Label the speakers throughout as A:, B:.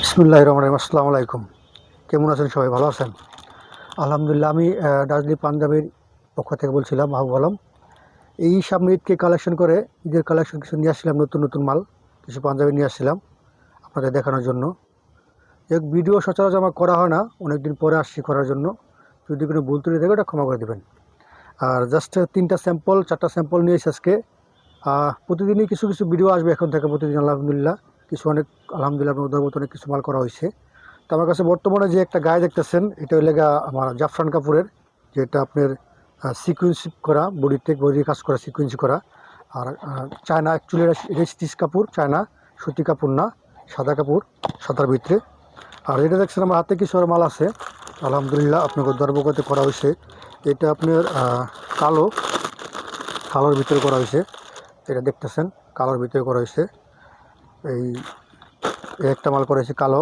A: বিসমিল্লাহির রহমানির রহিম। আসসালামু আলাইকুম। কেমন আছেন সবাই? ভালো আছেন? আলহামদুলিল্লাহ। আমি দার্জিলিং পাঞ্জাবের পক্ষ থেকে বলছিলাম, মাহবুব আলম। এই সামনে ঈদকে কালেকশন করে ঈদের কালেকশন কিছু নিয়ে আসছিলাম, নতুন নতুন মাল কিছু পাঞ্জাবি নিয়ে আসছিলাম আপনাদের দেখানোর জন্য। এক ভিডিও সচরাচর আমার করা হয় না, অনেকদিন পরে আসছি করার জন্য। যদি কোনো ভুল ত্রুটি থাকে ওটা ক্ষমা করে দেবেন। আর জাস্ট 3টা স্যাম্পল 4টা স্যাম্পল নিয়ে এসে আজকে প্রতিদিনই কিছু কিছু ভিডিও আসবে এখন থেকে, প্রতিদিন আলহামদুলিল্লাহ। কিছু অনেক আলহামদুলিল্লাহ আপনার মতো অনেক কিছু মাল করা হয়েছে। তো আমার কাছে বর্তমানে যে একটা গায়ে দেখতেছেন, এটা হইলে আমার জাফরান কাপড়ের, যেটা আপনার সিকুয়েন্সি করা, বডির কাজ করা, সিকুয়েন্সি করা। আর চায়না, অ্যাকচুয়ালি এটা স্টিচ কাপড়, চায়না সুতি কাপড় না, সাদা কাপড়, সাদার ভিতরে। আর এটা দেখছেন আমার হাতে কিছু মাল আছে আলহামদুলিল্লাহ, আপনাকে দরবগতে করা হয়েছে। এটা আপনার কালোর ভিতরে করা হয়েছে। এটা দেখতেছেন কালোর ভিতরে করা হয়েছে। এই একটা মাল করা হয়েছে কালো,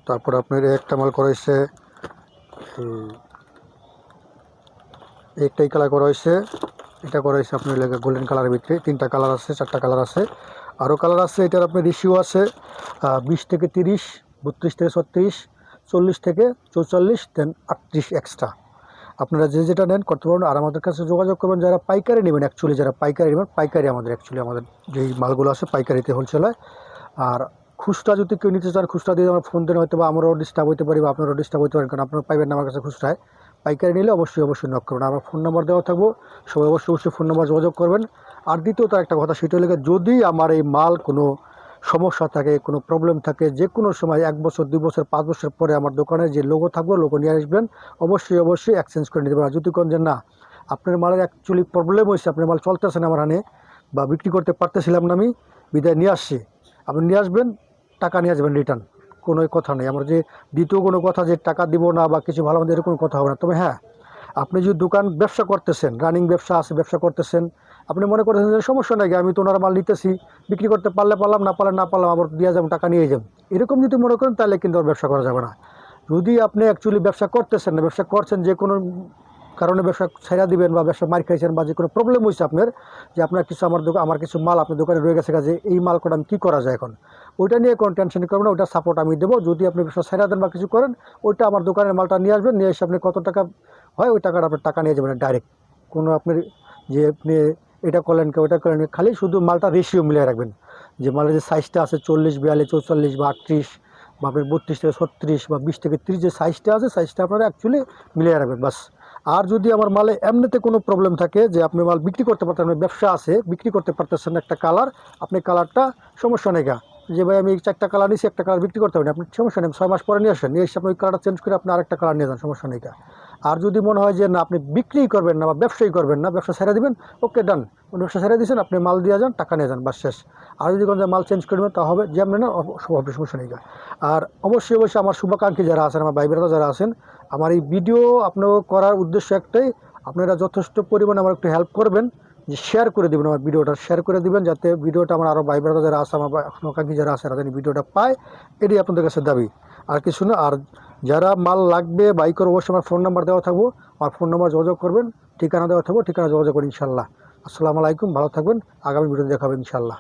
A: তারপর আপনার একটা মাল করা হয়েছে একটাই কালার করা হয়েছে। এটা করা হয়েছে আপনার গোল্ডেন কালারের ভিতরে। 3টা কালার আছে, 4টা কালার আছে, আরও কালার আছে। এটার আপনার রেশিও আছে 20 থেকে 30, 32 থেকে 36, 40 থেকে 44, দেন 38 এক্সট্রা। আপনারা যে যেটা নেন করতে পারবেন। আর আমাদের কাছে যোগাযোগ করবেন যারা পাইকারি নেবেন। অ্যাকচুয়ালি যারা পাইকারি নেবেন, পাইকারি আমাদের যেই মালগুলো আছে পাইকারিতে, হোলসেল হয়। আর খুচরা যদি কেউ নিতে চান, খুচরা দিয়ে আমার ফোন দেন, হয়তো বা আমারও ডিস্টার্ব হতে পারি বা আপনারও ডিস্টার্ব হতে পারেন, কারণ আপনারা পাইবেন না আমার কাছে খুচরায়। পাইকারি নিলে অবশ্যই নক করবেন। আমার ফোন নাম্বার দেওয়া থাকবো, সবাই অবশ্যই ফোন নাম্বার যোগাযোগ করবেন। আর দ্বিতীয়ত একটা কথা, সেটা হলে যদি আমার এই মাল কোনো সমস্যা থাকে, কোনো প্রবলেম থাকে, যে কোনো সময় 1 বছর 2 বছর 5 বছর পরে আমার দোকানে যে লোগো থাকবে, লোগো নিয়ে আসবেন, অবশ্যই এক্সচেঞ্জ করে নিতে পারবেন। যদি কোন যে না, আপনার মালের অ্যাকচুয়ালি প্রবলেম হয়েছে, আপনার মাল চলতেছে না আমার হানে, বা বিক্রি করতে পারতেছিলাম না, আমি বিদায় নিয়ে আসছি, আপনি নিয়ে আসবেন, টাকা নিয়ে আসবেন রিটার্ন, কোনো কথা নেই। আমার যে দ্বিতীয় কোনো কথা যে টাকা দিব না বা কিছু ভালো মন্দ এরকম কথা হবে না। তবে হ্যাঁ, আপনি যদি দোকান ব্যবসা করতেছেন, রানিং ব্যবসা আছে, ব্যবসা করতেছেন, আপনি মনে করতেছেন যে সমস্যা নাকি, আমি তো ওনার মাল নিতেছি, বিক্রি করতে পারলে পারলাম, না পারলাম আবার দিয়ে যাবো, টাকা নিয়ে যাবেন, এরকম যদি মনে করেন, তাহলে কিন্তু আর ব্যবসা করা যাবে না। যদি আপনি অ্যাকচুয়ালি ব্যবসা করতেছেন না, ব্যবসা করছেন, যে কোনো কারণে ব্যবসা ছেড়া দিবেন বা ব্যবসা মার খাইছেন বা যে কোনো প্রবলেম হয়েছে আপনার, যে আপনার কিছু আমার কিছু মাল আপনার দোকানে রয়ে গেছে, কাজে এই মাল করে আমি কী করা যায় এখন, ওইটা নিয়ে কোনো টেনশন করবেন না, ওইটা সাপোর্ট আমি দেবো। যদি আপনি ব্যবসা ছেড়া দেন বা কিছু করেন, ওইটা আমার দোকানের মালটা নিয়ে আসবেন, নিয়ে এসে আপনি কত টাকা হয় ওই টাকাটা আপনার টাকা নিয়ে যাবেন ডাইরেক্ট। কোনো আপনার যে আপনি এটা করলেন কি ওইটা করলেন, খালি শুধু মালটা রেশিও মিলিয়ে রাখবেন। যে মালের যে সাইজটা আছে 40, 42, 44 বা 38 বা আপনার 32 থেকে 36 বা 20 থেকে 30, যে সাইজটা আছে, সাইজটা আপনারা অ্যাকচুয়ালি মিলিয়ে রাখবেন বাস। আর যদি আমার মালে এমনিতে কোনো প্রবলেম থাকে, যে আপনি মাল বিক্রি করতে পারতেন, ব্যবসা আছে, বিক্রি করতে পারতেছেন একটা কালার, আপনি কালারটা সমস্যা নেই, যে ভাই আমি 4টা কালার নিয়েছি, একটা কালার বিক্রি করতে পারেন, আপনি সমস্যা নেই, 6 মাস পরে নিয়ে আসেন, নিয়ে এসে আপনি ওই কালারটা চেঞ্জ করে আপনি আরেকটা কালার নিয়ে যান, সমস্যা নেই। আর যদি মনে হয় যে না, আপনি বিক্রি করবেন না বা ব্যবসায়ী করবেন না, ব্যবসা ছেড়ে দিবেন, ওকে ডান, ব্যবসা ছেড়ে দিয়েছেন, আপনি মাল দিয়ে যান, টাকা নিয়ে যান, বাস শেষ। আর যদি কোনো মাল চেঞ্জ করবেন, তা হবে, যে আপনি না সমস্যা নেই। আর অবশ্যই আমার শুভাকাঙ্ক্ষী যারা আছেন, আমার ভাই বোনেরা যারা আছেন, আমার এই ভিডিও আপনার করার উদ্দেশ্য একটাই, আপনারা যথেষ্ট পরিমাণে আমার একটু হেল্প করবেন, যে শেয়ার করে দেবেন, আমার ভিডিওটা শেয়ার করে দিবেন, যাতে ভিডিওটা আমার আরও ভাই বোনেরা যারা আছে, আমার শুভাকাঙ্ক্ষী যারা আছে, তারা ভিডিওটা পায়, এটাই আপনাদের কাছে দাবি, আর কিছু না। আর যারা মাল লাগবে বাই করে, অবশ্যই আমার ফোন নাম্বার দেওয়া থাকবো, আমার ফোন নাম্বার যোগাযোগ করবেন, ঠিকানা দেওয়া থাকবো, ঠিকানা যোগাযোগ করুন ইনশাল্লাহ। আসসালামু আলাইকুম, ভালো থাকবেন, আগামী ভিডিওতে দেখা হবে ইনশাল্লাহ।